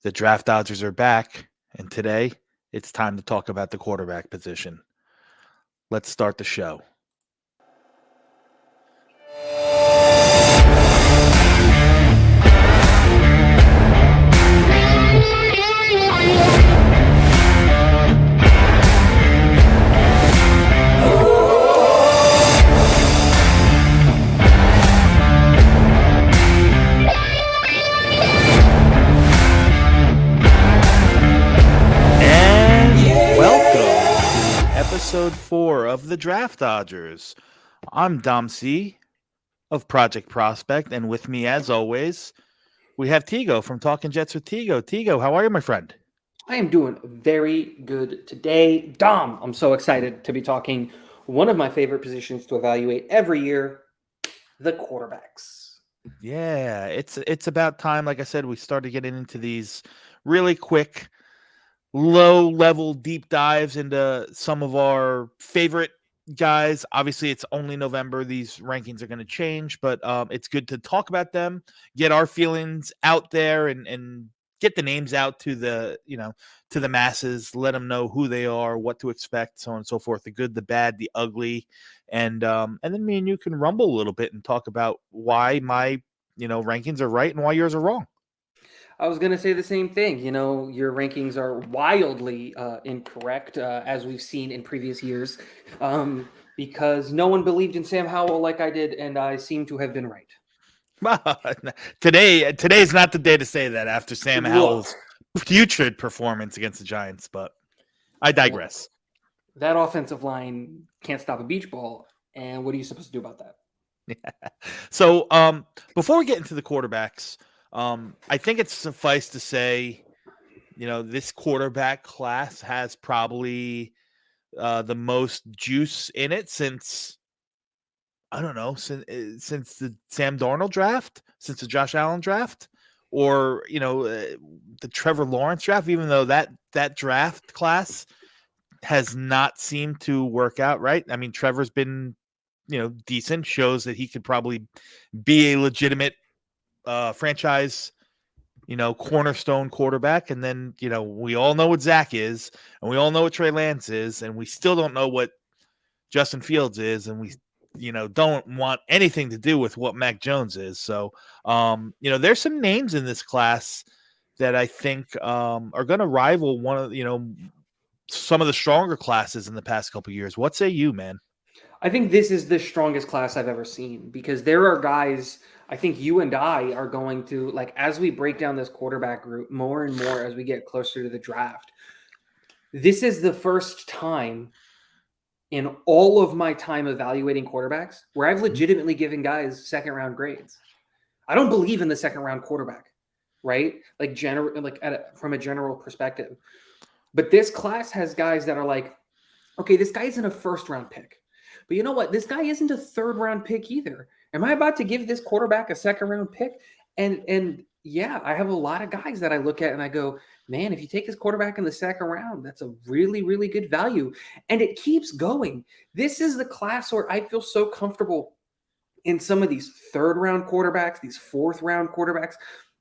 The draft dodgers are back, and today it's time to talk about the quarterback position. Let's start the show. Episode 4 of the Draft Dodgers. I'm Dom C of Project Prospect, and with me, as always, we have Tigo from Talking Jets with Tigo. Tigo, how are you, my friend? I am doing very good today. Dom, I'm so excited to be talking one of my favorite positions to evaluate every year, the quarterbacks. Yeah, it's about time. Like I said, we started getting into these really quick, low-level deep dives into some of our favorite guys. Obviously, it's only November. These rankings are going to change, but it's good to talk about them, get our feelings out there, and get the names out to the masses. Let them know who they are, what to expect, so on and so forth. The good, the bad, the ugly, and then me and you can rumble a little bit and talk about why my rankings are right and why yours are wrong. I was going to say the same thing. Your rankings are wildly incorrect, as we've seen in previous years, because no one believed in Sam Howell like I did, and I seem to have been right. Today's not the day to say that after Sam Look, Howell's putrid performance against the Giants, but I digress. That offensive line can't stop a beach ball, and what are you supposed to do about that? Yeah. So, before we get into the quarterbacks, I think it's suffice to say, this quarterback class has probably the most juice in it since I don't know since the Sam Darnold draft, since the Josh Allen draft, or the Trevor Lawrence draft. Even though that draft class has not seemed to work out right. I mean, Trevor's been decent, shows that he could probably be a legitimate franchise cornerstone quarterback. And then we all know what Zach is, and we all know what Trey Lance is, and we still don't know what Justin Fields is, and we don't want anything to do with what Mac Jones is. So there's some names in this class that I think are going to rival one of some of the stronger classes in the past couple of years. What say you, man? I think this is the strongest class I've ever seen, because there are guys, I think you and I are going to, like, as we break down this quarterback group more and more as we get closer to the draft, this is the first time in all of my time evaluating quarterbacks where I've legitimately given guys second round grades. I don't believe in the second round quarterback, right? From a general perspective. But this class has guys that are like, okay, this guy isn't a first round pick. But you know what? This guy isn't a third round pick either. Am I about to give this quarterback a second round pick? And yeah, I have a lot of guys that I look at and I go, man, if you take this quarterback in the second round, that's a really, really good value. And it keeps going. This is the class where I feel so comfortable in some of these third round quarterbacks, these fourth round quarterbacks.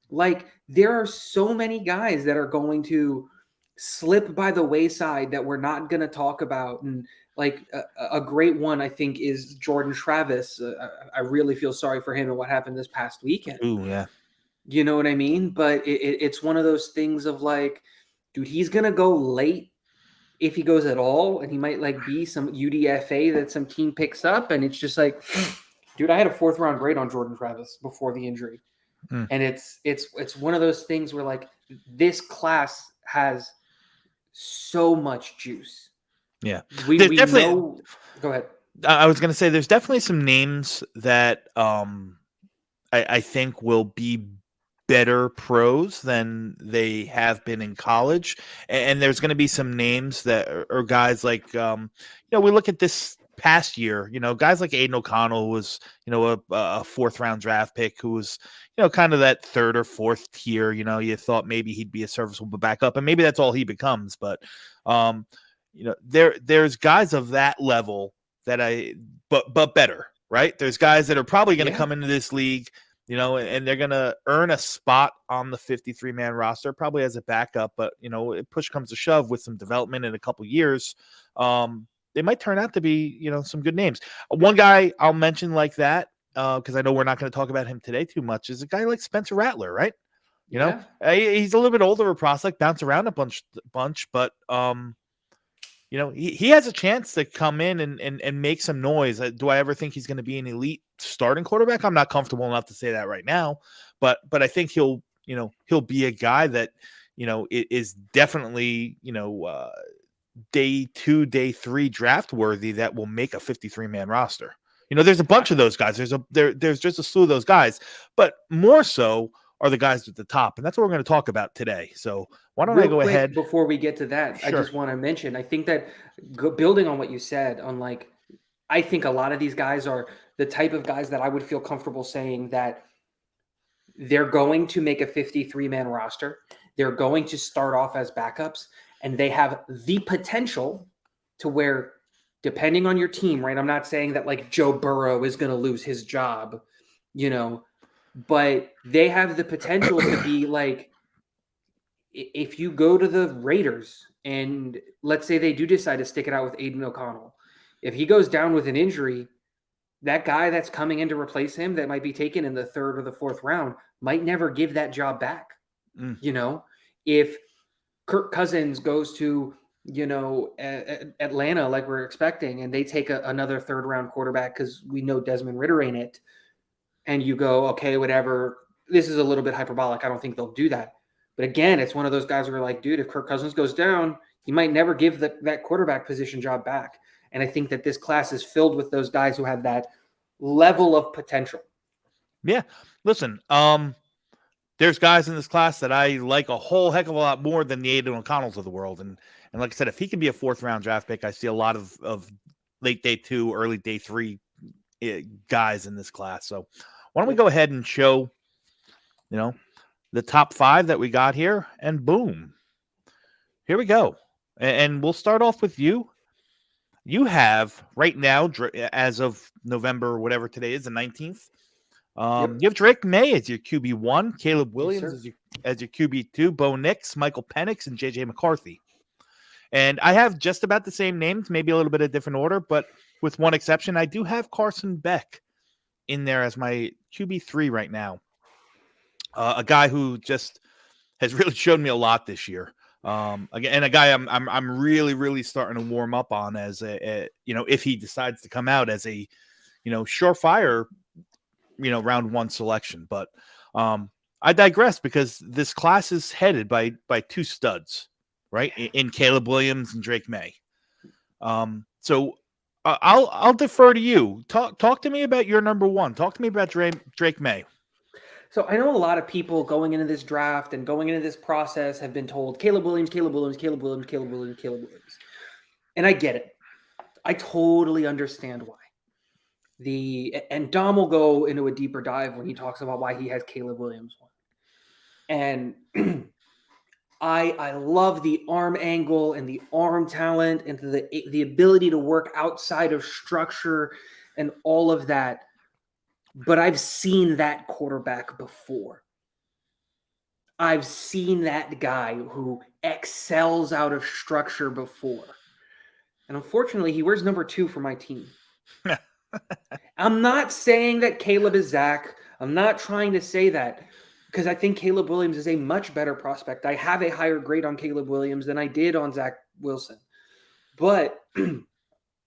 Like, there are so many guys that are going to slip by the wayside that we're not going to talk about. And like a great one, I think, is Jordan Travis. I really feel sorry for him and what happened this past weekend. Ooh, yeah. You know what I mean? But it's one of those things of like, dude, he's going to go late if he goes at all. And he might like be some UDFA that some team picks up. And it's just like, dude, I had a fourth round grade on Jordan Travis before the injury. And it's one of those things where like this class has so much juice. Yeah. We definitely know. Go ahead. I was going to say there's definitely some names that I think will be better pros than they have been in college. And there's going to be some names that are guys like, we look at this past year, guys like Aiden O'Connell, who was, a fourth round draft pick, who was, kind of that third or fourth tier. You thought maybe he'd be a serviceable backup, and maybe that's all he becomes. But, there's guys of that level that but better, right? There's guys that are probably going to come into this league and they're going to earn a spot on the 53-man roster, probably as a backup. But, if push comes to shove with some development in a couple years, they might turn out to be, some good names. One guy I'll mention like that, because I know we're not going to talk about him today too much, is a guy like Spencer Rattler, right? Yeah. He's a little bit older of a prospect, bounce around a bunch, but he has a chance to come in and make some noise. Do I ever think he's going to be an elite starting quarterback? I'm not comfortable enough to say that right now, but I think he'll be a guy that is definitely day 2, day 3 draft worthy that will make a 53-man roster. There's a bunch of those guys. There's just a slew of those guys, but more so are the guys at the top, and that's what we're going to talk about today. So why don't I Real go quick ahead? before we get to that, I Sure. just want to mention, I think that building on what you said, I think a lot of these guys are the type of guys that I would feel comfortable saying that they're going to make a 53-man roster. They're going to start off as backups, and they have the potential to where, depending on your team, right? I'm not saying that like Joe Burrow is going to lose his job, but they have the potential to be like, if you go to the Raiders and let's say they do decide to stick it out with Aiden O'Connell, if he goes down with an injury, that guy that's coming in to replace him that might be taken in the 3rd or the 4th round might never give that job back. If Kirk Cousins goes to, Atlanta like we're expecting, and they take another 3rd round quarterback because we know Desmond Ritter ain't it, and you go, okay, whatever. This is a little bit hyperbolic. I don't think they'll do that. But again, it's one of those guys where like, dude, if Kirk Cousins goes down, he might never give that quarterback position job back. And I think that this class is filled with those guys who have that level of potential. Yeah. Listen, there's guys in this class that I like a whole heck of a lot more than the Aiden O'Connells of the world. And like I said, if he can be a 4th round draft pick, I see a lot of late day 2, early day 3 guys in this class. So why don't we go ahead and show, the top 5 that we got here, and boom, here we go. And we'll start off with you. You have right now, as of November, whatever today is, the 19th. You have Drake May as your QB1, Caleb Williams as your QB2, Bo Nix, Michael Penix, and JJ McCarthy. And I have just about the same names, maybe a little bit of different order, but with one exception, I do have Carson Beck in there as my QB3 right now. A guy who just has really shown me a lot this year. Again, and a guy I'm really, really starting to warm up on as if he decides to come out as a surefire round 1 selection. But I digress, because this class is headed by 2 studs, right? In Caleb Williams and Drake May. So I'll defer to you. Talk to me about your number 1. Talk to me about Drake May. So I know a lot of people going into this draft and going into this process have been told Caleb Williams, Caleb Williams, Caleb Williams, Caleb Williams, Caleb Williams. And I get it. I totally understand why. And Dom will go into a deeper dive when he talks about why he has Caleb Williams. And I love the arm angle and the arm talent and the ability to work outside of structure and all of that. But I've seen that quarterback before. I've seen that guy who excels out of structure before. And unfortunately, he wears number 2 for my team. I'm not saying that Caleb is Zach. I'm not trying to say that, because I think Caleb Williams is a much better prospect. I have a higher grade on Caleb Williams than I did on Zach Wilson. But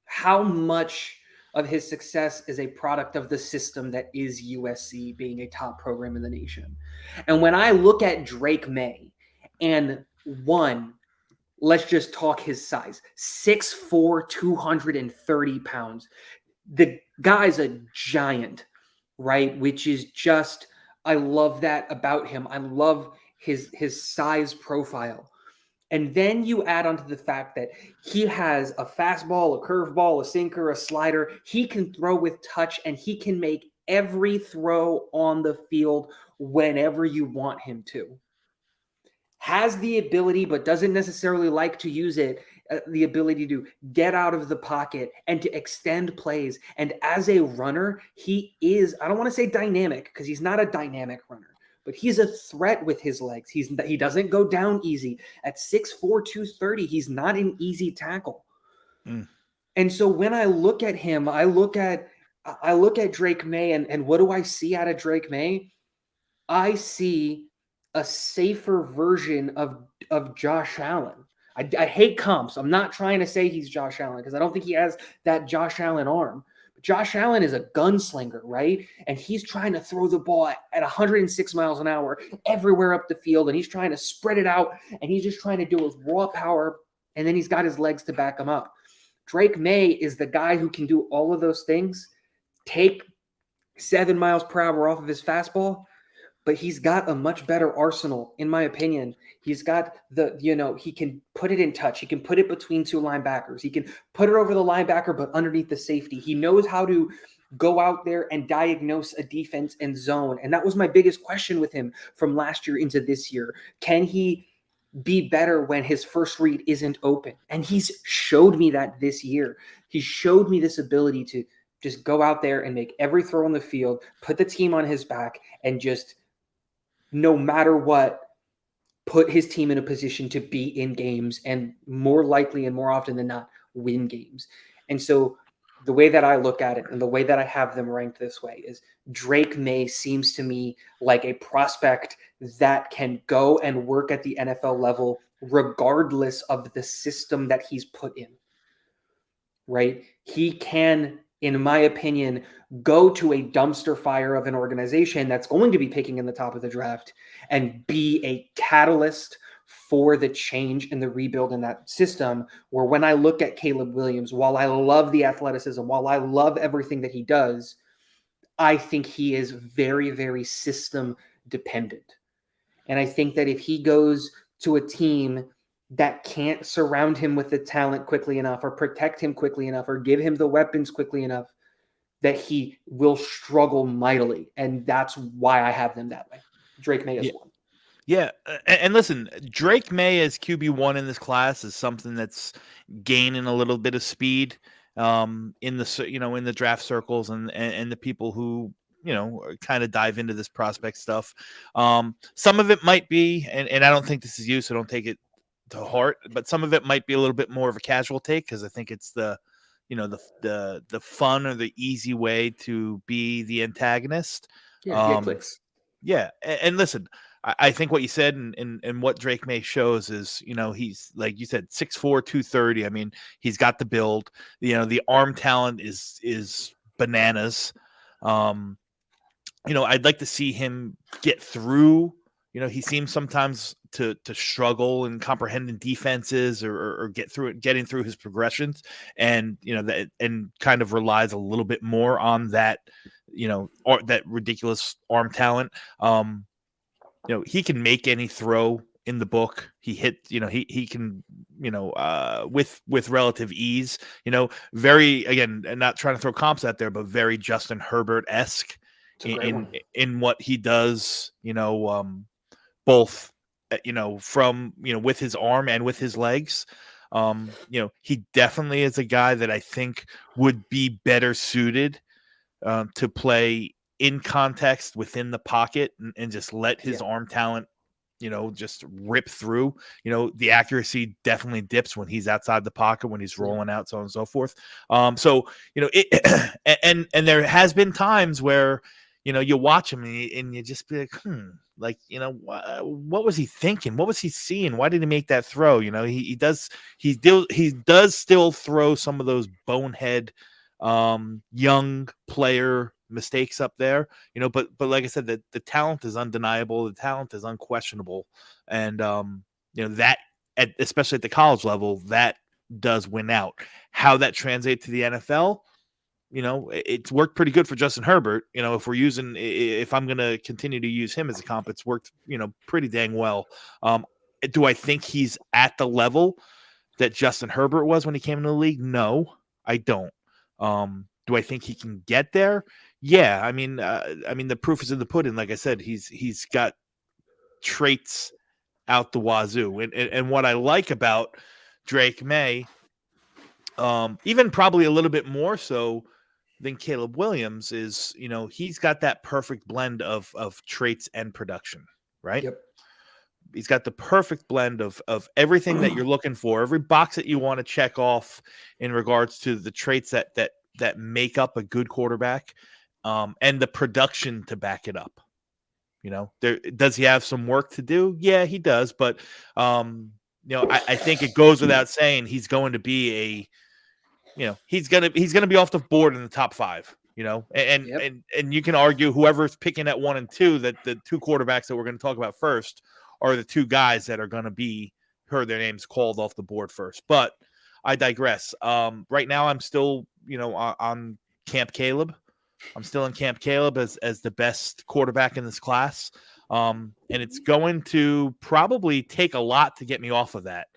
how much of his success is a product of the system that is USC being a top program in the nation? And when I look at Drake May, and let's just talk his size, 6'4", 230 pounds. The guy's a giant, right? Which is just, I love that about him. I love his size profile. And then you add on to the fact that he has a fastball, a curveball, a sinker, a slider. He can throw with touch, and he can make every throw on the field whenever you want him to. Has the ability, but doesn't necessarily like to use it, the ability to get out of the pocket and to extend plays. And as a runner, he is, I don't want to say dynamic because he's not a dynamic runner, but he's a threat with his legs. He doesn't go down easy. At 6'4", 230, he's not an easy tackle. Mm. And so when I look at him, I look at Drake May, and what do I see out of Drake May? I see a safer version of Josh Allen. I hate comps. I'm not trying to say he's Josh Allen because I don't think he has that Josh Allen arm. But Josh Allen is a gunslinger, right? And he's trying to throw the ball at 106 miles an hour everywhere up the field, and he's trying to spread it out, and he's just trying to do it with raw power, and then he's got his legs to back him up. Drake May is the guy who can do all of those things, take 7 miles per hour off of his fastball, but he's got a much better arsenal, in my opinion. He's got he can put it in touch. He can put it between two linebackers. He can put it over the linebacker, but underneath the safety. He knows how to go out there and diagnose a defense and zone. And that was my biggest question with him from last year into this year. Can he be better when his first read isn't open? And he's showed me that this year. He showed me this ability to just go out there and make every throw on the field, put the team on his back, and just no matter what, put his team in a position to be in games and more likely and more often than not win games. And so the way that I look at it and the way that I have them ranked this way is Drake May seems to me like a prospect that can go and work at the NFL level regardless of the system that he's put in. Right? He can, in my opinion, go to a dumpster fire of an organization that's going to be picking in the top of the draft and be a catalyst for the change and the rebuild in that system. Where when I look at Caleb Williams, while I love the athleticism, while I love everything that he does, I think he is very, very system dependent. And I think that if he goes to a team that can't surround him with the talent quickly enough or protect him quickly enough or give him the weapons quickly enough, that he will struggle mightily. And that's why I have them that way. Drake May is Yeah. one. Yeah, and listen, Drake May as QB1 in this class is something that's gaining a little bit of speed in the in the draft circles and the people who kind of dive into this prospect stuff. Some of it might be, and I don't think this is you, so don't take it to heart, but some of it might be a little bit more of a casual take because I think it's the the fun or the easy way to be the antagonist. Yeah, get clicks. Yeah, and listen, I think what you said and what Drake May shows is, he's like you said, 6'4", 230. I mean, he's got the build. The arm talent is bananas. I'd like to see him get through. He seems sometimes to struggle in comprehending defenses or getting through his progressions, and and kind of relies a little bit more on that, or that ridiculous arm talent. He can make any throw in the book. He hit, he can, with relative ease, very, again, and not trying to throw comps out there, but very Justin Herbert-esque in what he does, both, from, with his arm and with his legs. He definitely is a guy that I think would be better suited to play in context within the pocket and just let his arm talent, just rip through. The accuracy definitely dips when he's outside the pocket, when he's rolling out, so on and so forth. So, it, and there has been times where, you watch him and you just be like, what was he thinking? What was he seeing? Why did he make that throw? He does still throw some of those bonehead young player mistakes up there, but like I said, the talent is undeniable, the talent is unquestionable, and that especially at the college level, that does win out. How that translates to the NFL, it's worked pretty good for Justin Herbert. If I'm going to continue to use him as a comp, it's worked, pretty dang well. Do I think he's at the level that Justin Herbert was when he came into the league? No, I don't. Do I think he can get there? Yeah. I mean, the proof is in the pudding. Like I said, he's got traits out the wazoo. And what I like about Drake May, even probably a little bit more so than Caleb Williams, is, he's got that perfect blend of traits and production, right? Yep. He's got the perfect blend of everything that you're looking for, every box that you want to check off in regards to the traits that make up a good quarterback, and the production to back it up. Does he have some work to do? Yeah, he does, but I think it goes without saying he's going to be he's gonna be off the board in the top 5. And Yep. and you can argue whoever's picking at 1 and 2 that the 2 quarterbacks that we're going to talk about first are the 2 guys that are going to be heard their names called off the board first. But I digress. Right now I'm still on Camp Caleb. I'm still in Camp Caleb as the best quarterback in this class. And it's going to probably take a lot to get me off of that.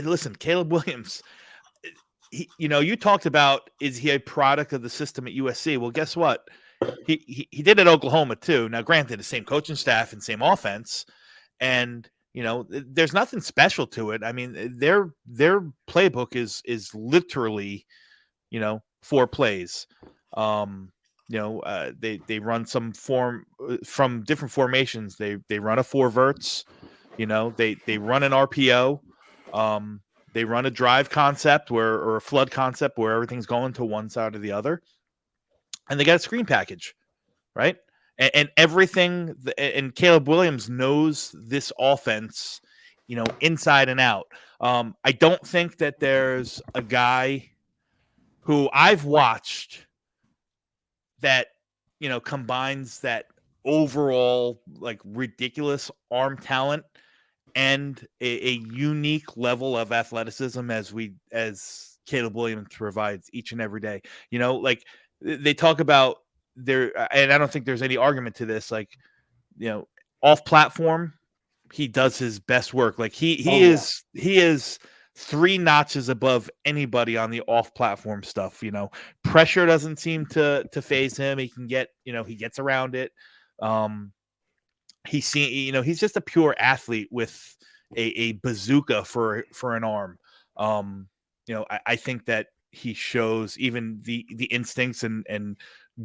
Listen, Caleb Williams, you talked about, is he a product of the system at USC? Well, guess what? He did at Oklahoma too. Now, granted, the same coaching staff and same offense, and there's nothing special to it. I mean, their playbook is literally 4 plays. They run some form from different formations. They run a 4 verts. They run an RPO. They run a drive concept or a flood concept where everything's going to one side or the other, and they got a screen package, right? And everything. And Caleb Williams knows this offense, inside and out. I don't think that there's a guy who I've watched that combines that overall like ridiculous arm talent and a unique level of athleticism as Caleb Williams provides each and every day. Like they talk about there, and I don't think there's any argument to this. Like, off platform, he does his best work. Like he is 3 notches above anybody on the off platform stuff. Pressure doesn't seem to phase him. He can get, he gets around it. He's just a pure athlete with a bazooka for an arm. I think that he shows even the instincts and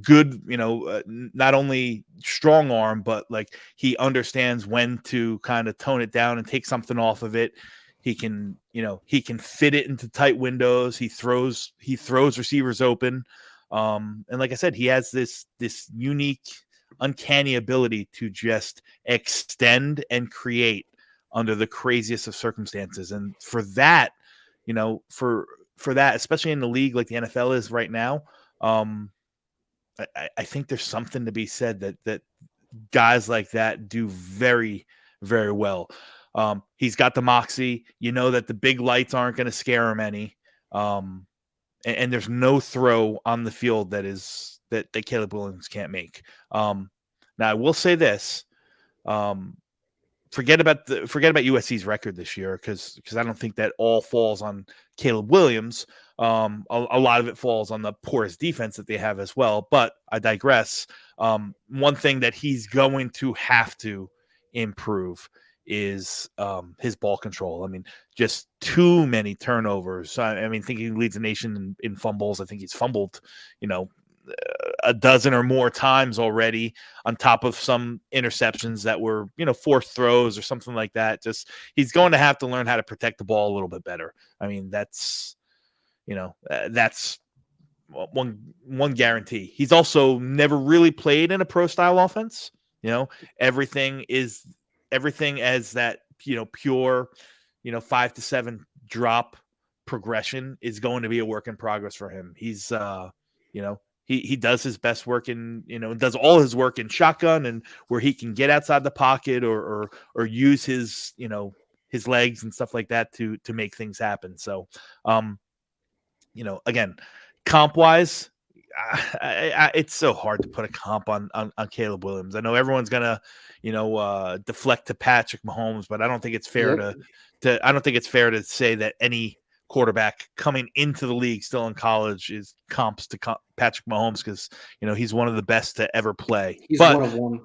good, not only strong arm, but like he understands when to kind of tone it down and take something off of it. He can fit it into tight windows. He throws receivers open. And like I said, he has this unique, uncanny ability to just extend and create under the craziest of circumstances. And for that, for that, especially in the league like the NFL is right now, I think there's something to be said that guys like that do very, very well. He's got the moxie, that the big lights aren't going to scare him any. And there's no throw on the field that Caleb Williams can't make. Now I will say this, forget about USC's record this year, because I don't think that all falls on Caleb Williams. A lot of it falls on the porous defense that they have as well. But I digress. One thing that he's going to have to improve is his ball control. I mean, just too many turnovers. I mean, thinking he leads the nation in fumbles. I think he's fumbled, a dozen or more times already, on top of some interceptions that were, forced throws or something like that. Just, he's going to have to learn how to protect the ball a little bit better. I mean, that's one guarantee. He's also never really played in a pro style offense. Everything as that, pure, 5 to 7 drop progression is going to be a work in progress for him. He's, he does his best work in, does all his work in shotgun, and where he can get outside the pocket or use his, his legs and stuff like that to make things happen. So, again, comp wise, it's so hard to put a comp on Caleb Williams. I know everyone's gonna, deflect to Patrick Mahomes, but I don't think it's fair I don't think it's fair to say that any quarterback coming into the league still in college is comps to Patrick Mahomes, because he's one of the best to ever play. He's but one of one.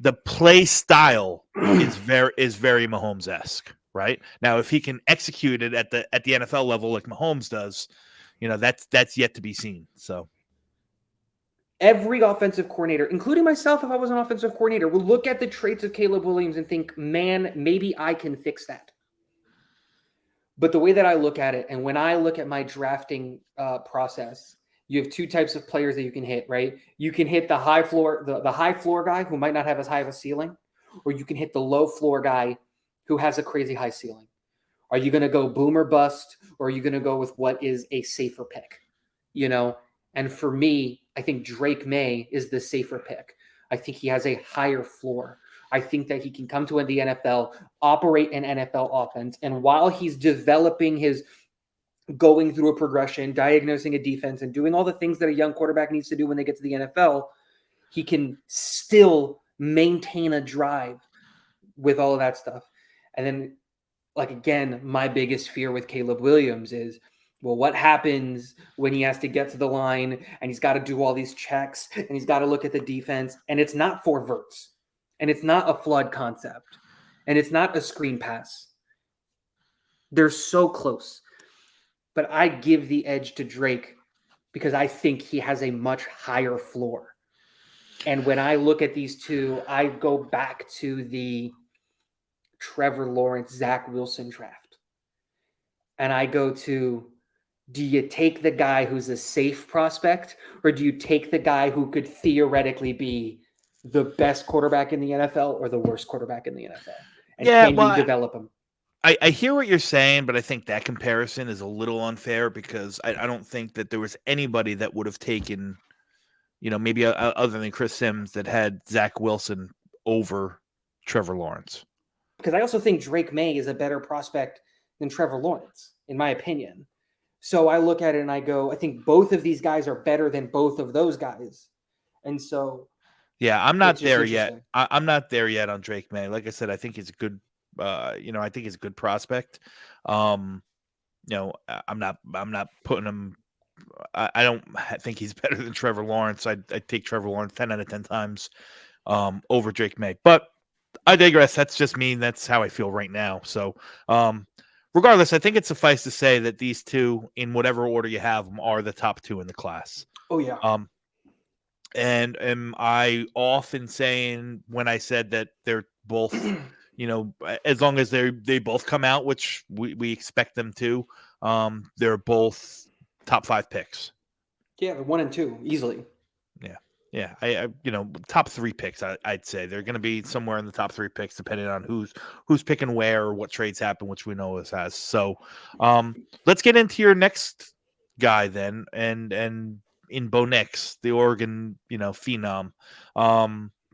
the play style is very Mahomes-esque. right? Now, if he can execute it at the NFL level like Mahomes does, that's yet to be seen. So Every offensive coordinator, including myself, if I was an offensive coordinator, would look at the traits of Caleb Williams and think, man, maybe I can fix that. But the way that I look at it, and when I look at my drafting process, you have two types of players that you can hit, right? You can hit the high floor, the high floor guy who might not have as high of a ceiling, or you can hit the low floor guy who has a crazy high ceiling. Are you going to go boom or bust, or are you going to go with what is a safer pick? You know, and for me, I think Drake May is the safer pick. I think he has a higher floor. I think that he can come to the NFL, operate an NFL offense, and while he's developing his going through a progression, diagnosing a defense, and doing all the things that a young quarterback needs to do when they get to the NFL, he can still maintain a drive with all of that stuff. And then, like, again, my biggest fear with Caleb Williams is, well, what happens when he has to get to the line and he's got to do all these checks and he's got to look at the defense, and it's not four verts and it's not a flood concept and it's not a screen pass. They're so close. But I give the edge to Drake because I think he has a much higher floor. And when I look at these two, I go back to the Trevor Lawrence, Zach Wilson draft. And I go to, do you take the guy who's a safe prospect, or do you take the guy who could theoretically be the best quarterback in the NFL or the worst quarterback in the NFL? And yeah, can you well, develop him? I hear what you're saying, but I think that comparison is a little unfair because I don't think that there was anybody that would have taken, maybe other than Chris Sims, that had Zach Wilson over Trevor Lawrence. Because I also think Drake May is a better prospect than Trevor Lawrence, in my opinion. So I look at it and I go, I think both of these guys are better than both of those guys. And so Yeah, I'm it's not just there yet. interesting. I'm not there yet on Drake May. Like I said, I think he's a good, I think he's a good prospect. Um, I'm not putting him. I don't think he's better than Trevor Lawrence. I'd take Trevor Lawrence 10 out of 10 times over Drake May. But I digress. That's just me. That's how I feel right now. So, regardless, I think it's suffice to say that these two, in whatever order you have them, are the top two in the class. Oh, yeah. And am I off in saying when I said that they're both, as long as they both come out, which we expect them to, they're both top 5 picks. Yeah, 1 and 2, easily. Yeah. Yeah, I top 3 picks. I'd say they're going to be somewhere in the top 3 picks, depending on who's picking where or what trades happen, which we know this has. So, let's get into your next guy then, and in Bo Nix, the Oregon phenom.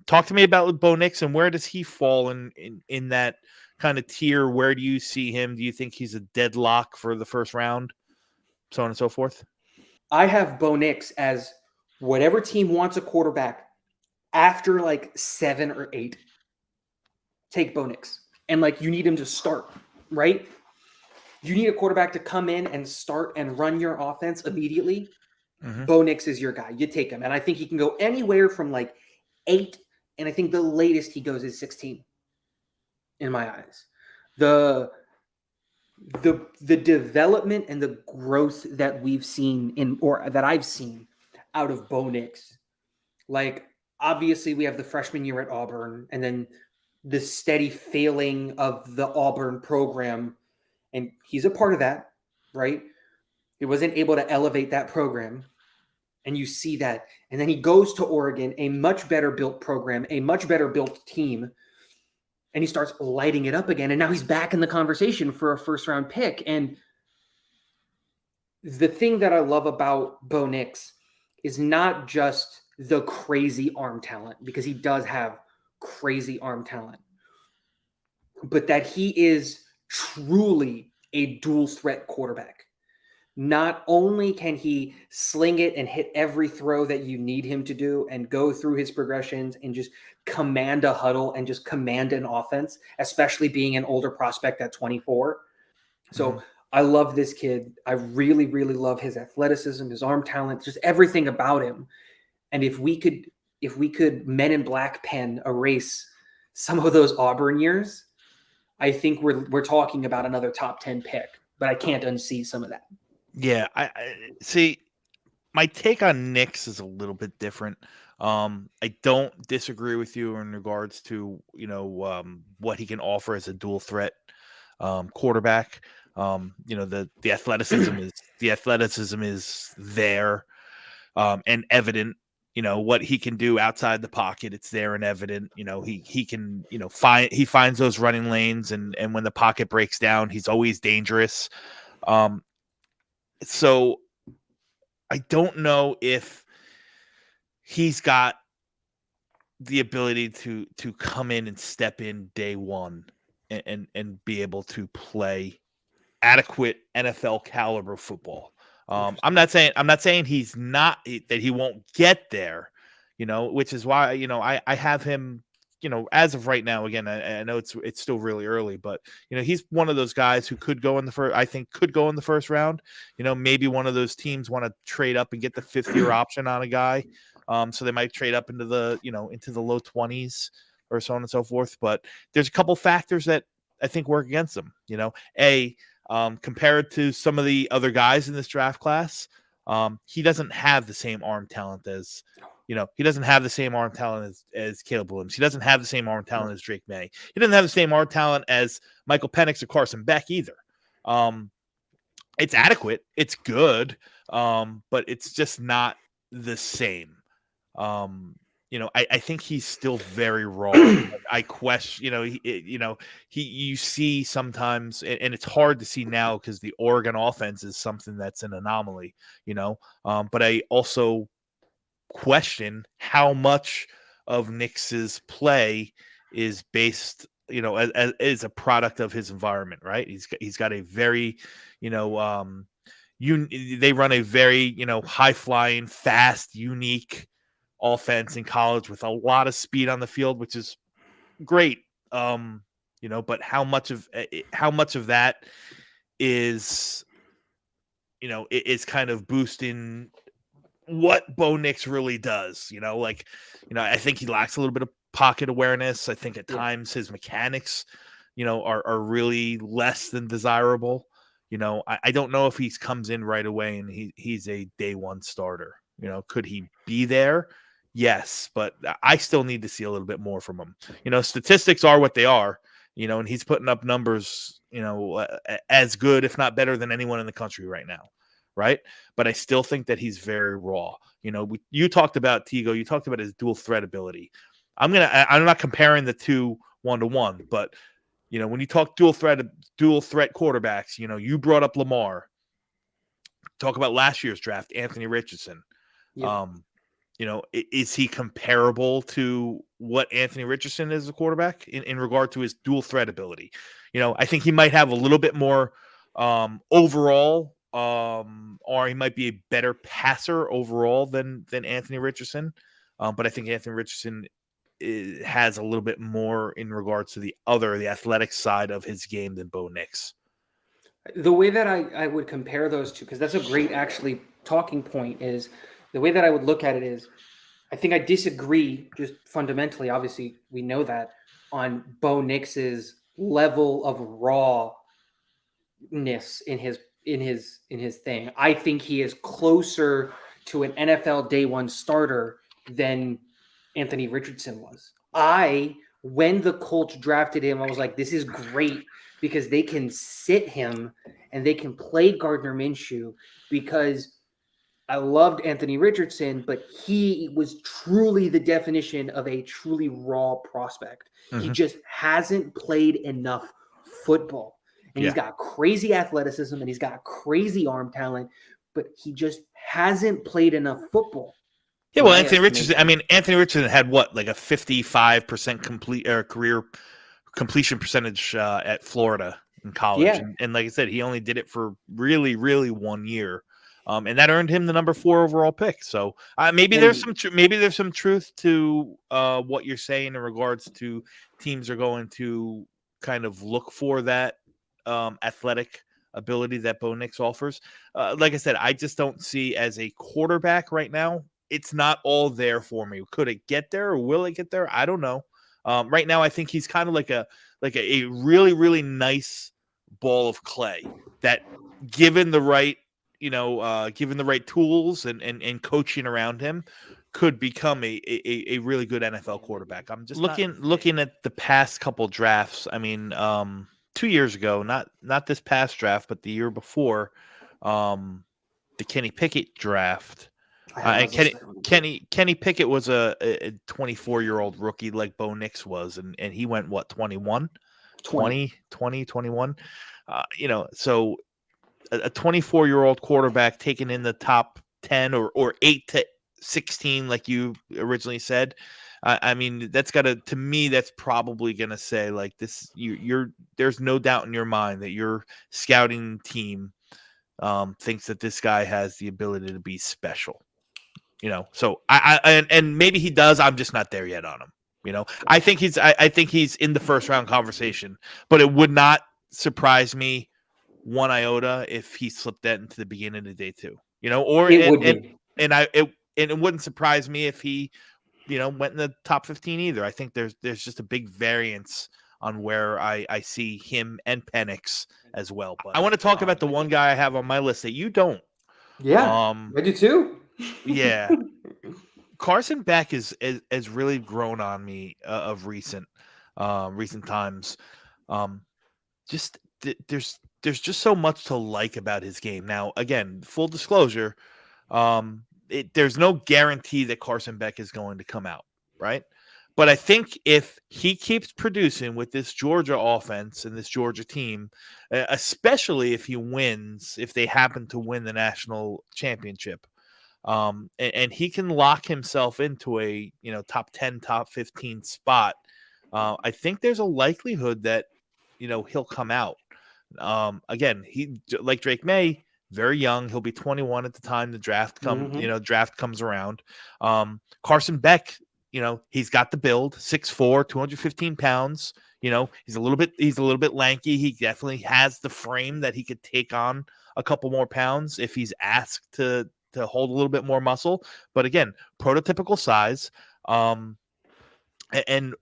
Talk to me about Bo Nix and where does he fall in that kind of tier? Where do you see him? Do you think he's a deadlock for the first round, so on and so forth? I have Bo Nix as whatever team wants a quarterback after like 7 or 8, take Bo Nix. And like you need him to start, right? You need a quarterback to come in and start and run your offense immediately. Mm-hmm. Bo Nix is your guy. You take him. And I think he can go anywhere from like 8, and I think the latest he goes is 16 in my eyes. The development and the growth that we've seen or that I've seen out of Bo Nix, like obviously we have the freshman year at Auburn and then the steady failing of the Auburn program, and he's a part of that, right? He wasn't able to elevate that program, and you see that, and then he goes to Oregon, a much better built program, a much better built team, and he starts lighting it up again, and now he's back in the conversation for a first round pick. And the thing that I love about Bo Nix is not just the crazy arm talent, because he does have crazy arm talent, but that he is truly a dual threat quarterback. Not only can he sling it and hit every throw that you need him to do and go through his progressions and just command a huddle and just command an offense, especially being an older prospect at 24. Mm-hmm. So I love this kid. I really, really love his athleticism, his arm talent, just everything about him. And if we could Men in Black pen erase some of those Auburn years, I think we're talking about another top 10 pick, but I can't unsee some of that. Yeah, I see. My take on Knicks is a little bit different. I don't disagree with you in regards to what he can offer as a dual threat quarterback. The athleticism is there and evident. What he can do outside the pocket, it's there and evident. He can finds those running lanes, and when the pocket breaks down, he's always dangerous. Um, so I don't know if he's got the ability to come in and step in day one and be able to play adequate NFL caliber football. I'm Interesting. not saying he's not that he won't get there, which is why I have him. As of right now, again, I know it's still really early, but he's one of those guys who could go in the first. I think could go in the first round. Maybe one of those teams want to trade up and get the 5th-year option on a guy, so they might trade up into the into the low 20s or so on and so forth. But there's a couple factors that I think work against them. Compared to some of the other guys in this draft class, he doesn't have the same arm talent as he doesn't have the same arm talent as Caleb Williams. He doesn't have the same arm talent as Drake May. He doesn't have the same arm talent as Michael Penix or Carson Beck either. It's adequate. It's good. But it's just not the same. I think he's still very raw. I question, you see sometimes, and it's hard to see now because the Oregon offense is something that's an anomaly, but I also question how much of Knicks's play is based, as a product of his environment, right? He's got a very, they run a very, high flying, fast, unique offense in college with a lot of speed on the field, which is great. But how much of that is is kind of boosting what Bo Nix really does. I think he lacks a little bit of pocket awareness. I think at times his mechanics, are really less than desirable. I don't know if he comes in right away and he's a day one starter. Could he be there? Yes, but I still need to see a little bit more from him. Statistics are what they are, and he's putting up numbers, as good, if not better than anyone in the country right now. Right. But I still think that he's very raw. You talked about Tigo, you talked about his dual threat ability. I'm not comparing the two 1-to-1, but when you talk dual threat quarterbacks, you brought up Lamar. Talk about last year's draft, Anthony Richardson. Yep. Is he comparable to what Anthony Richardson is as a quarterback in regard to his dual threat ability? I think he might have a little bit more overall, or he might be a better passer overall than Anthony Richardson. But I think Anthony Richardson has a little bit more in regards to the athletic side of his game than Bo Nix. The way that I would compare those two, because that's a great actually talking point, is the way that I would look at it is I think I disagree just fundamentally. Obviously, we know that on Bo Nix's level of rawness in his thing. I think he is closer to an NFL day one starter than Anthony Richardson was. When the Colts drafted him, I was like, this is great because they can sit him and they can play Gardner Minshew, because I loved Anthony Richardson, but he was truly the definition of a truly raw prospect. Mm-hmm. He just hasn't played enough football. And he's got crazy athleticism and he's got crazy arm talent, but he just hasn't played enough football. Yeah, well, Anthony Richardson had what, like a 55% complete career completion percentage at Florida in college, and like I said, he only did it for really, really 1 year, and that earned him the number 4 overall pick. So maybe there's some truth to what you're saying in regards to teams are going to kind of look for that athletic ability that Bo Nix offers. Like I said, I just don't see as a quarterback right now. It's not all there for me. Could it get there or will it get there? I don't know. Right now, I think he's kind of like a really really nice ball of clay that, given the right given the right tools and coaching around him, could become a really good NFL quarterback. I'm just looking at the past couple drafts. I mean, 2 years ago, not this past draft, but the year before, the Kenny Pickett draft. I had him And as a second. Kenny Pickett was a 24-year-old rookie like Bo Nix was, and he went what, 21, 20. 21. So a 24-year-old quarterback taken in the top 10 or 8 to 16, like you originally said. I mean, that's got to me, that's probably going to say like this, you're there's no doubt in your mind that your scouting team thinks that this guy has the ability to be special. So and maybe he does. I'm just not there yet on him. I think he's in the first round conversation, but it would not surprise me one iota if he slipped that into the beginning of day two. Or It would be. and it wouldn't surprise me if he went in the top 15 either. I think there's just a big variance on where I see him and Penix as well. But I want to talk about the one guy I have on my list that you don't. Yeah, I do too. Yeah, Carson Beck has really grown on me of recent times. Just there's just so much to like about his game. Now, again, full disclosure, there's no guarantee that Carson Beck is going to come out, right? But I think if he keeps producing with this Georgia offense and this Georgia team, especially if if they happen to win the national championship, and he can lock himself into a top 10, top 15 spot, I think there's a likelihood that he'll come out. Again, he, like Drake May, very young. He'll be 21 at the time the draft comes around. Carson Beck, he's got the build, 6'4", 215 pounds. He's a little bit lanky. He definitely has the frame that he could take on a couple more pounds if he's asked to hold a little bit more muscle. But again, prototypical size. And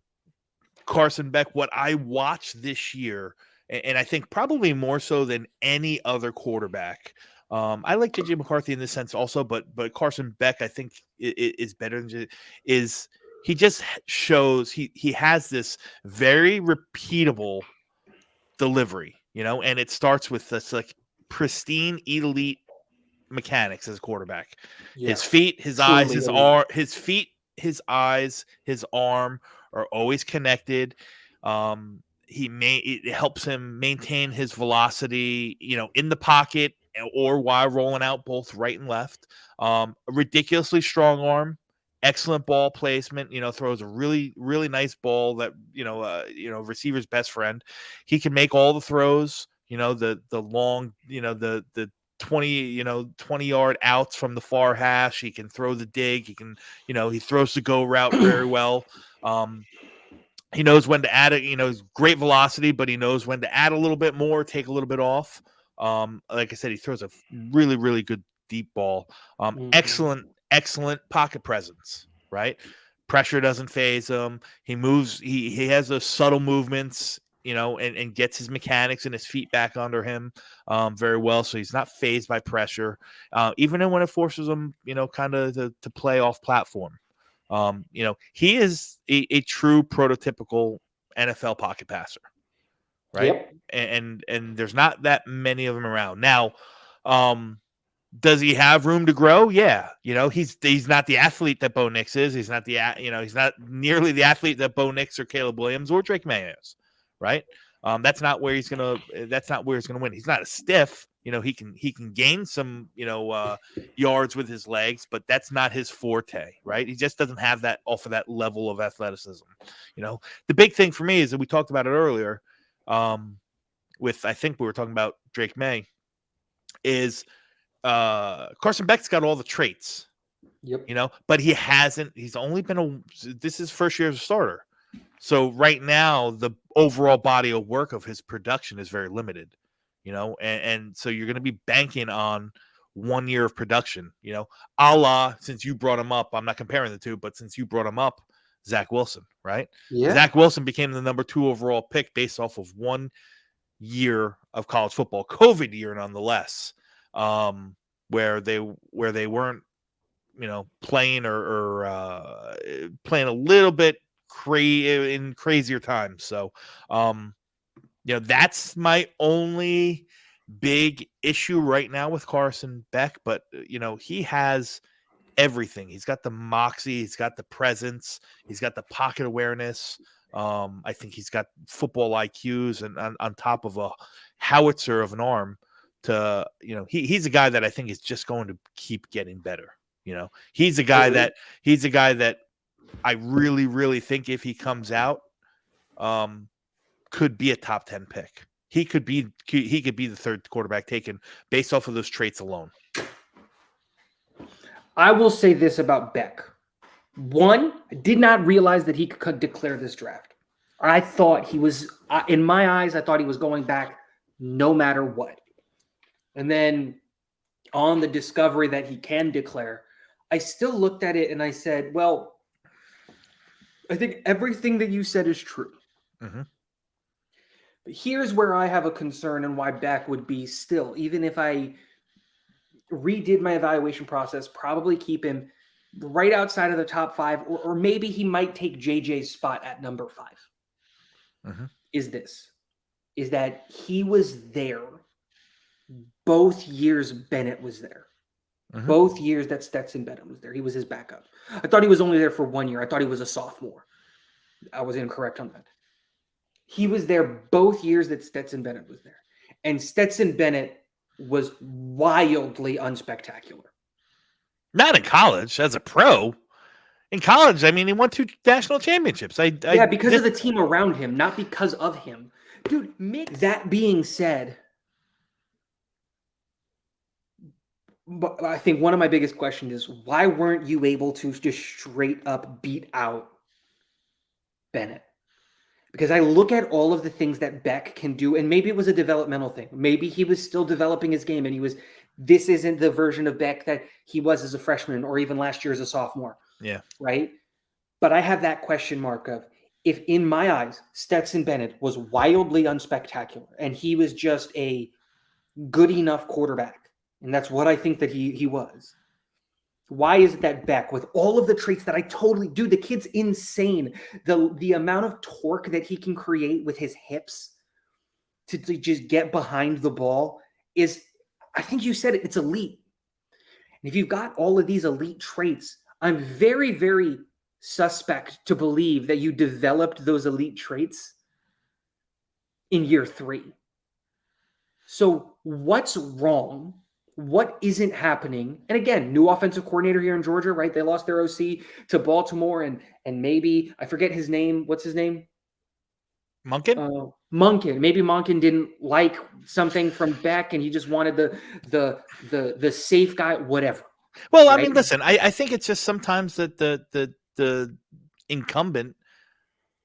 Carson Beck, what I watched this year, and I think probably more so than any other quarterback. I like JJ McCarthy in this sense also, but Carson Beck, I think, is better than is. He just shows he has this very repeatable delivery, and it starts with this like pristine elite mechanics as a quarterback. Yeah, His feet, his eyes, truly his elite. arm, his eyes, his arm are always connected. It helps him maintain his velocity, in the pocket or while rolling out both right and left. A ridiculously strong arm, excellent ball placement. Throws a really really nice ball that receiver's best friend. He can make all the throws. The long, the 20 yard outs from the far hash. He can throw the dig. He can, he throws the go route very well. He knows when to add it. Great velocity, but he knows when to add a little bit more, take a little bit off. Like I said, he throws a really, really good deep ball. Excellent pocket presence, right? Pressure doesn't phase him. He moves. He has those subtle movements, and gets his mechanics and his feet back under him very well. So he's not phased by pressure, even when it forces him, kind of to play off platform. He is a true prototypical NFL pocket passer, right? Yep. And there's not that many of them around now. Does he have room to grow? Yeah. He's not the athlete that Bo Nix is. He's not he's not nearly the athlete that Bo Nix or Caleb Williams or Drake May is, right? That's not where he's gonna win. He's not a stiff. He can gain some yards with his legs, but that's not his forte, right? He just doesn't have that off of that level of athleticism. The big thing for me is that we talked about it earlier. With I think we were talking about Drake May, is Carson Beck's got all the traits, Yep. but he's only been this is first year as a starter. So right now, the overall body of work of his production is very limited, and so you're going to be banking on 1 year of production, a la, since you brought him up, I'm not comparing the two, but since you brought him up, Zach Wilson, right? Yeah. Zach Wilson became the number 2 overall pick based off of 1 year of college football, COVID year nonetheless, where they weren't, playing or playing a little bit in crazier times. So, that's my only big issue right now with Carson Beck. But he has everything. He's got the moxie, he's got the presence, he's got the pocket awareness. I think he's got football IQs and on top of a howitzer of an arm. He's a guy that I think is just going to keep getting better. He's a guy that I really, really think if he comes out, could be a top 10 pick. He could be the third quarterback taken based off of those traits alone. I will say this about Beck. One, I did not realize that he could declare this draft. I thought he was, in my eyes, I thought he was going back no matter what. And then on the discovery that he can declare, I still looked at it and I said, well, I think everything that you said is true. Mm-hmm. But here's where I have a concern and why Beck would be still, even if I redid my evaluation process, probably keep him right outside of the top 5, or maybe he might take JJ's spot at number 5. Mm-hmm. Is that he was there both years Bennett was there. Mm-hmm. Both years that Stetson Bennett was there. He was his backup. I thought he was only there for 1 year. I thought he was a sophomore. I was incorrect on that. He was there both years that Stetson Bennett was there. And Stetson Bennett was wildly unspectacular. Not in college, as a pro. In college, I mean, he won 2 national championships. Because of the team around him, not because of him. Dude, that being said, but I think one of my biggest questions is, why weren't you able to just straight up beat out Bennett? Because I look at all of the things that Beck can do, and maybe it was a developmental thing. Maybe he was still developing his game, and this isn't the version of Beck that he was as a freshman or even last year as a sophomore. Yeah. Right? But I have that question mark of, if in my eyes, Stetson Bennett was wildly unspectacular, and he was just a good enough quarterback, and that's what I think that he was. Why is it that Beck, with all of the traits that I totally do, the kid's insane. The amount of torque that he can create with his hips to just get behind the ball is, I think you said it, it's elite. And if you've got all of these elite traits, I'm very, very suspect to believe that you developed those elite traits in year 3. So what's wrong? What isn't happening? And again, new offensive coordinator here in Georgia, right? They lost their OC to Baltimore, and maybe, I forget his name. What's his name? Monken? Monken. Maybe Monken didn't like something from Beck, and he just wanted the safe guy, whatever. Well, right? I mean, listen, I think it's just sometimes that the incumbent,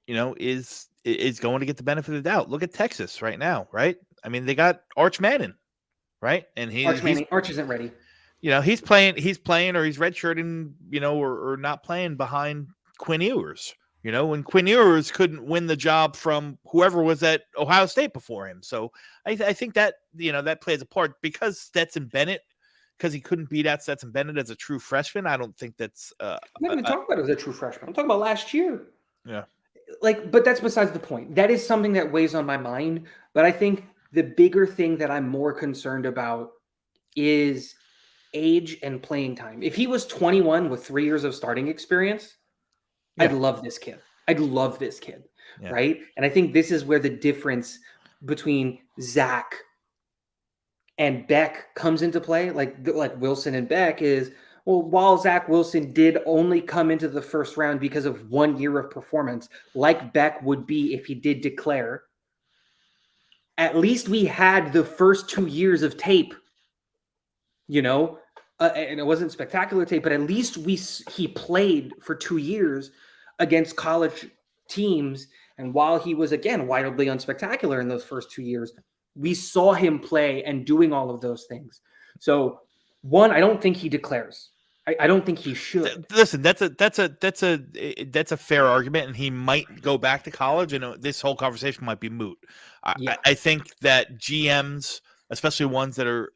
is going to get the benefit of the doubt. Look at Texas right now, right? I mean, they got Arch Manning. Right, and Arch isn't ready. He's playing, or he's redshirting, or not playing behind Quinn Ewers. When Quinn Ewers couldn't win the job from whoever was at Ohio State before him. So I think that that plays a part, because he couldn't beat out Stetson Bennett as a true freshman. I don't think that's. I'm not even talking about it as a true freshman. I'm talking about last year. Yeah. But that's besides the point. That is something that weighs on my mind. But I think the bigger thing that I'm more concerned about is age and playing time. If he was 21 with 3 years of starting experience, yeah, I'd love this kid. Yeah. Right? And I think this is where the difference between Zach and Beck comes into play, like Wilson and Beck, is, well, while Zach Wilson did only come into the first round because of 1 year of performance, like Beck would be if he did declare, at least we had the first 2 years of tape, and it wasn't spectacular tape, but at least he played for 2 years against college teams. And while he was, again, wildly unspectacular in those first 2 years, we saw him play and doing all of those things. So, one, I don't think he declares. I don't think he should. Listen, that's a fair argument, and he might go back to college, and this whole conversation might be moot. Yeah. I think that GMs, especially ones that are,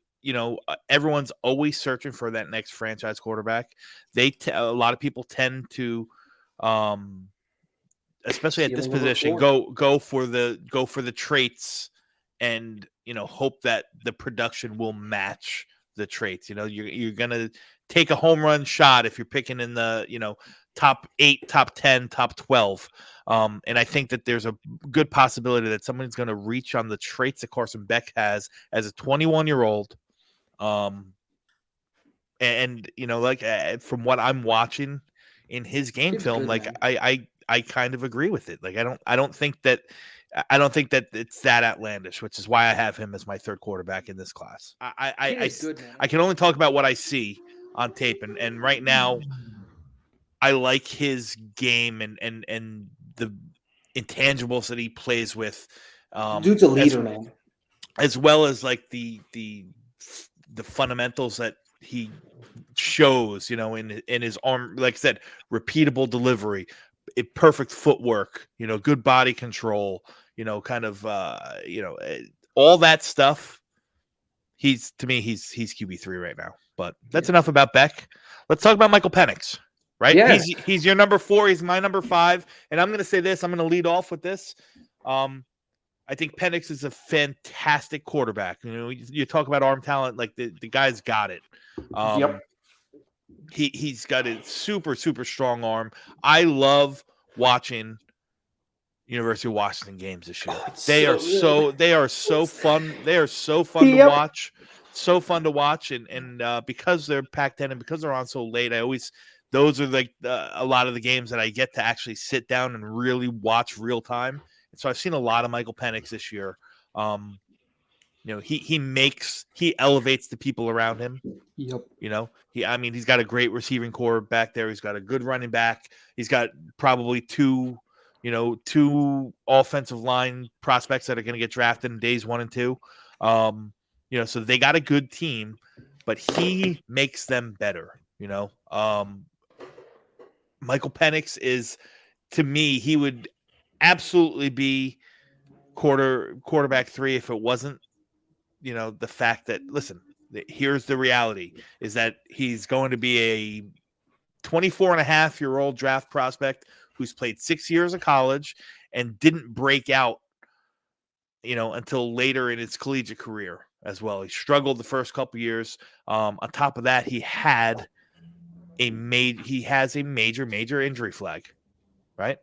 everyone's always searching for that next franchise quarterback. A lot of people tend to, especially at this Ceiling over position, floor. go for the traits, and hope that the production will match the traits. You're gonna take a home run shot if you're picking in the top 8, top 10, top 12. And I think that there's a good possibility that someone's going to reach on the traits that Carson Beck has as a 21-year-old. And like from what I'm watching in his game Kid's film, good, like man. I kind of agree with it. Like I don't think that it's that outlandish, which is why I have him as my third quarterback in this class. Kid is good, man. I can only talk about what I see on tape, and right now I like his game and the intangibles that he plays with, Dude's a as leader, man. well as like the fundamentals that he shows, in his arm. Like I said, repeatable delivery, perfect footwork, good body control, kind of all that stuff. To me, he's QB3 right now. But that's enough about Beck. Let's talk about Michael Penix. Right? Yes. He's your number 4. He's my number 5. And I'm going to say this. I'm going to lead off with this. I think Penix is a fantastic quarterback. You talk about arm talent, like the guy's got it. Yep. He's got a super, super strong arm. I love watching University of Washington games this year. They are so fun. They are so fun to watch. So fun to watch. And because they're Pac-10 and because they're on so late, those are like a lot of the games that I get to actually sit down and really watch real time. And so I've seen a lot of Michael Penix this year. He elevates the people around him. Yep. He's got a great receiving core back there. He's got a good running back. He's got probably two offensive line prospects that are going to get drafted in days 1 and 2. So they got a good team, but he makes them better. Michael Penix is, to me, he would absolutely be quarterback 3 if it wasn't, the fact that, listen, here's the reality, is that he's going to be a 24-and-a-half-year-old draft prospect who's played 6 years of college and didn't break out, until later in his collegiate career as well. He struggled the first couple years. On top of that, he has a major injury flag, right?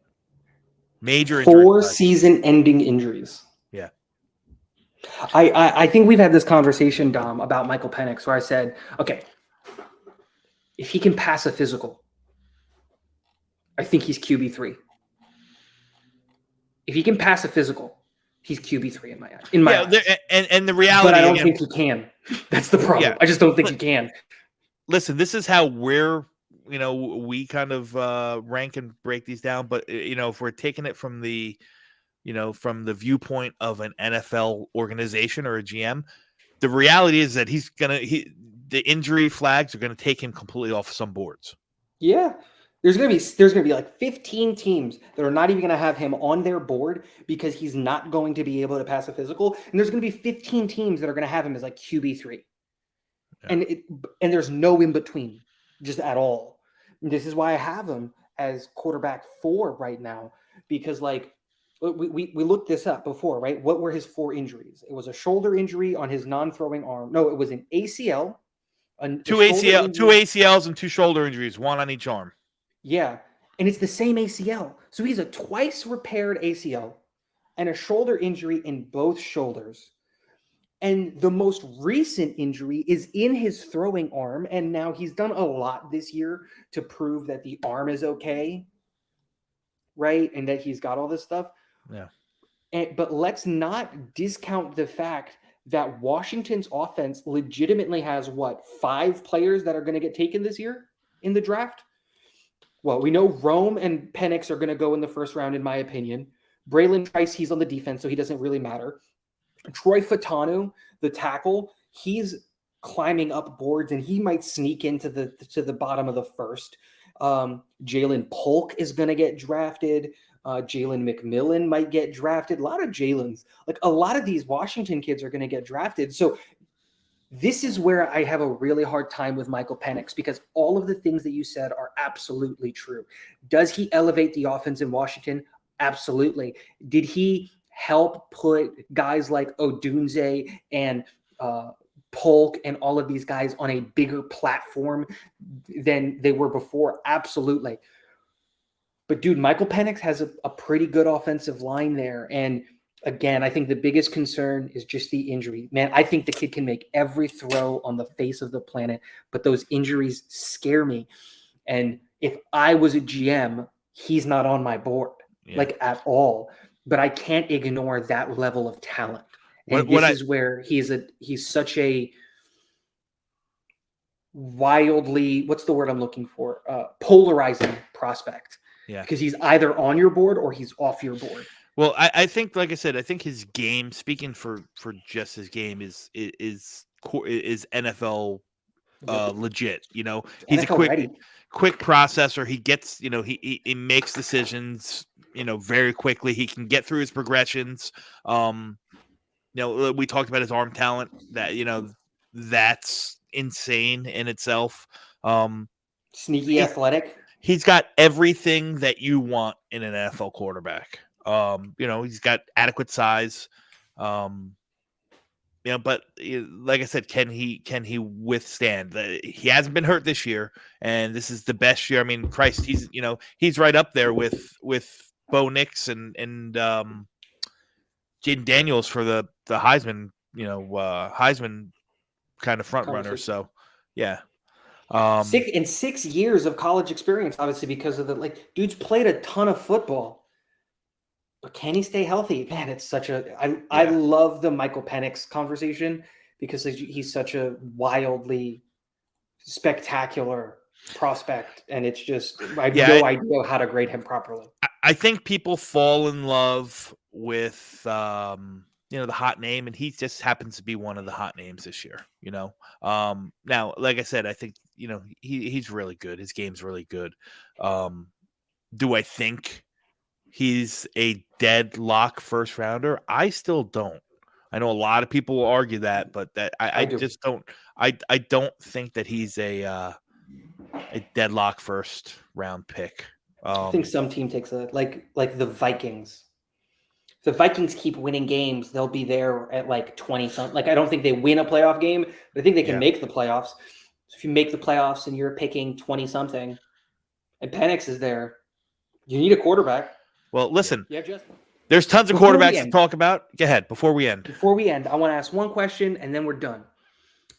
Major injury 4 flag. season-ending injuries. Yeah. I think we've had this conversation, Dom, about Michael Penix, where I said, okay, if he can pass a physical, I think he's QB3. If he can pass a physical, he's QB3 in my eyes. And the reality, but I don't think he can. That's the problem. Yeah. I just don't think he can. Listen, this is how we kind of rank and break these down. But if we're taking it from the viewpoint of an NFL organization or a GM, the reality is that the injury flags are going to take him completely off some boards. Yeah. There's gonna be like 15 teams that are not even gonna have him on their board because he's not going to be able to pass a physical, and there's gonna be 15 teams that are gonna have him as like QB3, and there's no in between, just at all. And this is why I have him as quarterback 4 right now, because like we looked this up before, right? What were his 4 injuries? It was a shoulder injury on his non-throwing arm. No, it was an ACL. Two ACLs and 2 shoulder injuries, 1 on each arm. Yeah, and it's the same ACL. So he's a twice repaired ACL and a shoulder injury in both shoulders. And the most recent injury is in his throwing arm, and now he's done a lot this year to prove that the arm is okay, right? And that he's got all this stuff. Yeah. But let's not discount the fact that Washington's offense legitimately has, 5 players that are going to get taken this year in the draft? Well, we know Rome and Penix are going to go in the first round, in my opinion. Braylon Trice, he's on the defense, so he doesn't really matter. Troy Fatanu, the tackle, he's climbing up boards, and he might sneak into the bottom of the first. Jalen Polk is going to get drafted. Jalen McMillan might get drafted. A lot of Jalen's, like a lot of these Washington kids are going to get drafted. So this is where I have a really hard time with Michael Penix, because all of the things that you said are absolutely true. Does he elevate the offense in Washington? Absolutely. Did he help put guys like Odunze and Polk and all of these guys on a bigger platform than they were before? Absolutely. But dude, Michael Penix has a pretty good offensive line there. And again, I think the biggest concern is just the injury. Man, I think the kid can make every throw on the face of the planet, but those injuries scare me. And if I was a GM, he's not on my board, like at all. But I can't ignore that level of talent. And this is where he's such a wildly, what's the word I'm looking for? Polarizing prospect. Yeah. Because he's either on your board or he's off your board. Well, I think, like I said, I think his game, speaking for just his game, is NFL legit. You know, he's NFL a ready. quick processor. He gets, you know, he makes decisions, you know, very quickly. He can get through his progressions. You know, we talked about his arm talent. That, you know, that's insane in itself. Sneaky athletic. He's got everything that you want in an NFL quarterback. You know, he's got adequate size. You know, but like I said, can he withstand? He hasn't been hurt this year, and this is the best year. I mean, Christ, he's right up there with Bo Nix and Jaden Daniels for the Heisman, Heisman kind of front runner. So, yeah. 6 years of college experience, obviously, because of dude's played a ton of football, but can he stay healthy? Man, it's such I love the Michael Penix conversation, because he's such a wildly spectacular prospect, and it's just I have no idea how to grade him properly. I think people fall in love with the hot name, and he just happens to be one of the hot names this year. You know, now, like I said, I think he's really good. His game's really good. Do I think he's a deadlock first rounder? I still don't. I know a lot of people will argue that, but I just don't. I don't think that he's a deadlock first round pick. I think some team takes like the Vikings. If the Vikings keep winning games, they'll be there at like 20 something. Like, I don't think they win a playoff game, but I think they can make the playoffs. So if you make the playoffs and you're picking 20 something and Penix is there, you need a quarterback. Well, listen, there's tons of quarterbacks to talk about. Go ahead. Before we end, I want to ask one question and then we're done.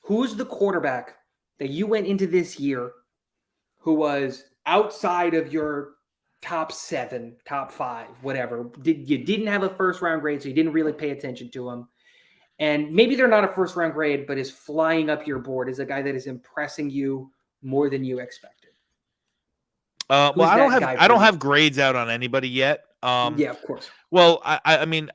Who's the quarterback that you went into this year who was outside of your top 7, top 5, whatever? You didn't have a first round grade, so you didn't really pay attention to him. And maybe they're not a first round grade, but is flying up your board, is a guy that is impressing you more than you expected. Well, I don't have grades out on anybody yet. Yeah, of course. Well, I mean,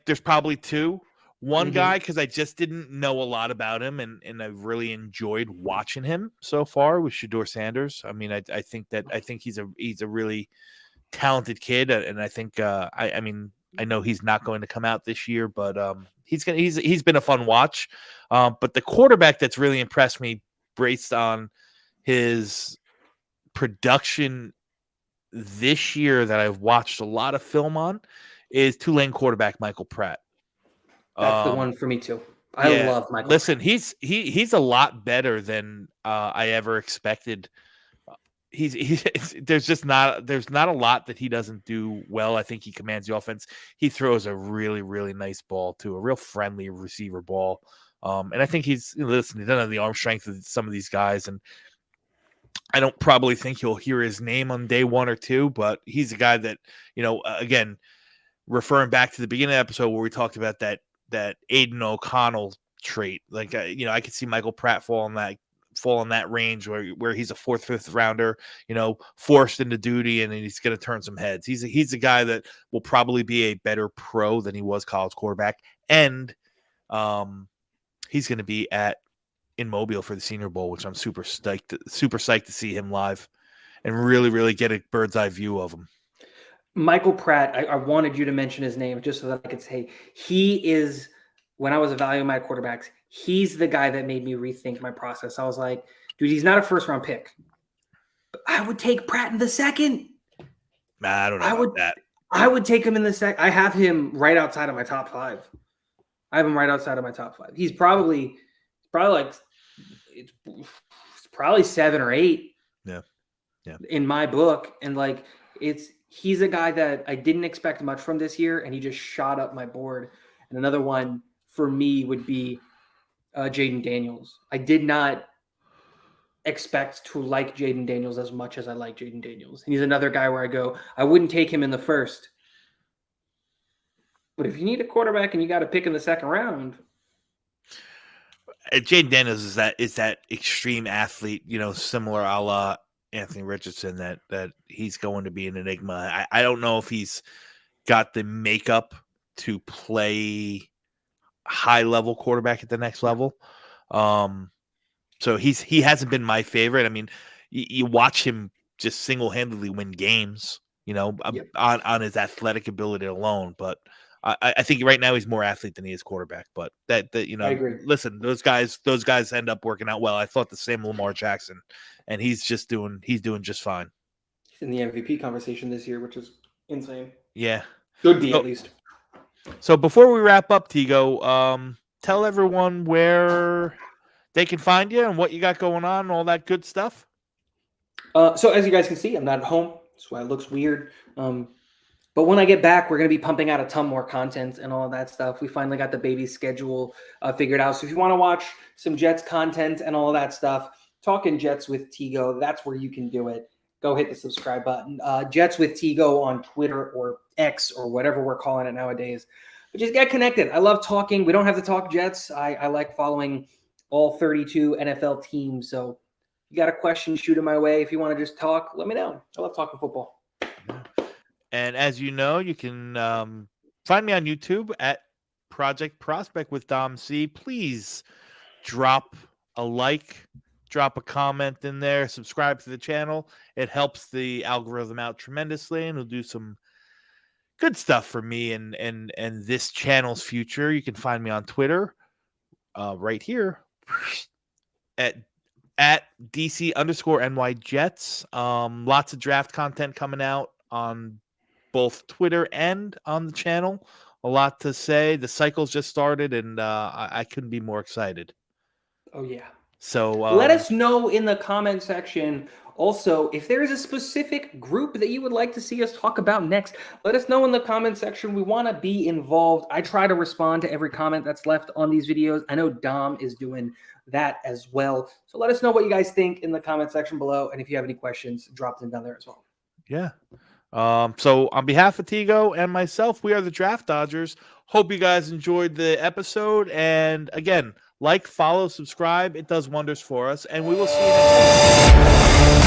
there's probably 2. One guy, because I just didn't know a lot about him, and I really enjoyed watching him so far, was Shedeur Sanders. I mean, I think he's a really talented kid, and I think I mean, I know he's not going to come out this year, but he's been a fun watch. But the quarterback that's really impressed me, based on his production this year that I've watched a lot of film on, is Tulane quarterback Michael Pratt. That's the one for me too. I love Michael. Listen, he's a lot better than I ever expected. There's not a lot that he doesn't do well. I think he commands the offense. He throws a really, really nice ball too, a real friendly receiver ball. And I think he doesn't have the arm strength of some of these guys, and I don't probably think you'll hear his name on day 1 or 2, but he's a guy that, again, referring back to the beginning of the episode where we talked about that Aiden O'Connell trait. Like, I could see Michael Pratt fall in that range where he's a 4th, 5th rounder, forced into duty, and he's going to turn some heads. He's a guy that will probably be a better pro than he was college quarterback. And he's going to be at in Mobile for the Senior Bowl, which I'm super psyched to see him live and really, really get a bird's eye view of him. Michael Pratt, I wanted you to mention his name just so that I could say he is, when I was evaluating my quarterbacks, he's the guy that made me rethink my process. I was like, dude, he's not a first-round pick. But I would take Pratt in the second. I don't know about that. I would take him in the second. I have him right outside of my top 5. I have him right outside of my top 5. He's probably like it's probably 7 or 8. Yeah. In my book, and like he's a guy that I didn't expect much from this year, and he just shot up my board. And another one for me would be Jaden Daniels. I did not expect to like Jaden Daniels as much as I like Jaden Daniels. And he's another guy where I go, I wouldn't take him in the first. But if you need a quarterback and you got to pick in the second round, Jaden Daniels is that extreme athlete, similar a la Anthony Richardson, that he's going to be an enigma. I don't know if he's got the makeup to play high level quarterback at the next level. So he hasn't been my favorite. I mean, you watch him just single handedly win games, on his athletic ability alone. But I think right now he's more athlete than he is quarterback. But that I agree. Listen, those guys end up working out well. I thought the same Lamar Jackson, and he's doing just fine. He's in the MVP conversation this year, which is insane. Yeah, should be at least. So before we wrap up, Tigo, tell everyone where they can find you and what you got going on and all that good stuff. So as you guys can see, I'm not at home. That's why it looks weird. But when I get back, we're going to be pumping out a ton more content and all that stuff. We finally got the baby schedule figured out. So if you want to watch some Jets content and all that stuff, Talking Jets with Tigo, that's where you can do it. Go hit the subscribe button. Jets with Tigo on Twitter or X or whatever we're calling it nowadays. But just get connected. I love talking. We don't have to talk Jets. I like following all 32 NFL teams. So if you got a question, shoot it my way. If you want to just talk, let me know. I love talking football. And as you know, you can find me on YouTube at Project Prospect with Dom C. Please drop a like, drop a comment in there, subscribe to the channel. It helps the algorithm out tremendously, and it'll do some good stuff for me and this channel's future. You can find me on Twitter right here at DC_NY Jets. Lots of draft content coming out on both Twitter and on the channel. A lot to say. The cycle's just started, and I couldn't be more excited. Oh, yeah. So let us know in the comment section. Also, if there is a specific group that you would like to see us talk about next, let us know in the comment section. We want to be involved. I try to respond to every comment that's left on these videos. I know Dom is doing that as well. So let us know what you guys think in the comment section below. And if you have any questions, drop them down there as well. Yeah. So on behalf of Tigo and myself, we are the Draft Dodgers. Hope you guys enjoyed the episode. And again, like, follow, subscribe. It does wonders for us. And we will see you next time.